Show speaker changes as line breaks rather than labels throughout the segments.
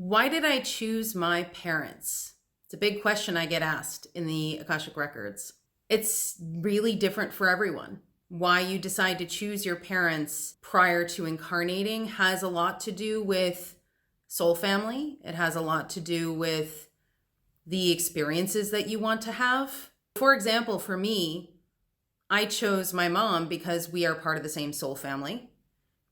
Why did I choose my parents? It's a big question I get asked in the Akashic Records. It's really different for everyone. Why you decide to choose your parents prior to incarnating has a lot to do with soul family. It has a lot to do with the experiences that you want to have. For example, for me, I chose my mom because we are part of the same soul family,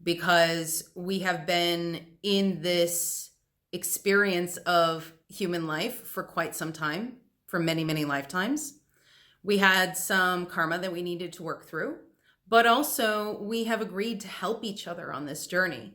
because we have been in this experience of human life for quite some time, for many, many lifetimes. We had some karma that we needed to work through, but also we have agreed to help each other on this journey.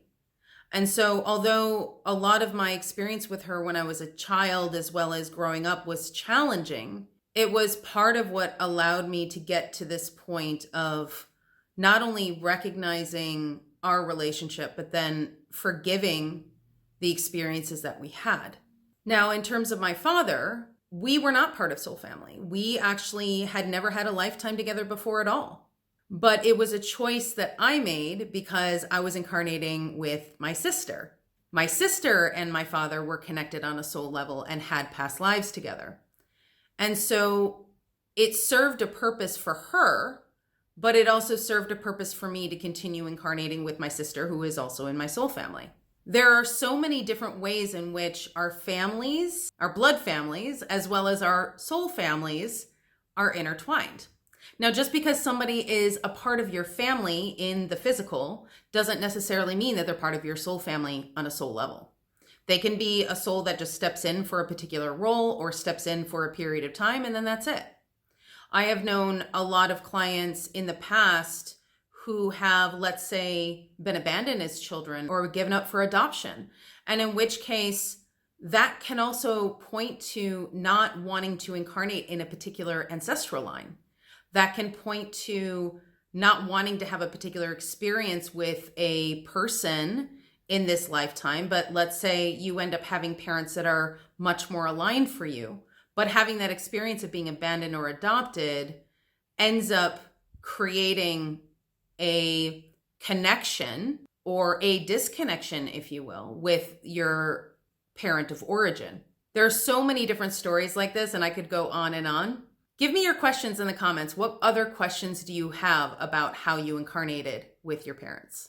And so, although a lot of my experience with her when I was a child, as well as growing up, was challenging, it was part of what allowed me to get to this point of not only recognizing our relationship, but then forgiving the experiences that we had. Now, in terms of my father, we were not part of soul family. We actually had never had a lifetime together before at all. But it was a choice that I made because I was incarnating with my sister. My sister and my father were connected on a soul level and had past lives together. And so it served a purpose for her, but it also served a purpose for me to continue incarnating with my sister, who is also in my soul family. There are so many different ways in which our families, our blood families, as well as our soul families are intertwined. Now, just because somebody is a part of your family in the physical doesn't necessarily mean that they're part of your soul family on a soul level. They can be a soul that just steps in for a particular role or steps in for a period of time, and then that's it. I have known a lot of clients in the past who have, let's say, been abandoned as children or given up for adoption. And in which case, that can also point to not wanting to incarnate in a particular ancestral line. That can point to not wanting to have a particular experience with a person in this lifetime. But let's say you end up having parents that are much more aligned for you, but having that experience of being abandoned or adopted ends up creating a connection or a disconnection, if you will, with your parent of origin. There are so many different stories like this, and I could go on and on. Give me your questions in the comments. What other questions do you have about how you incarnated with your parents?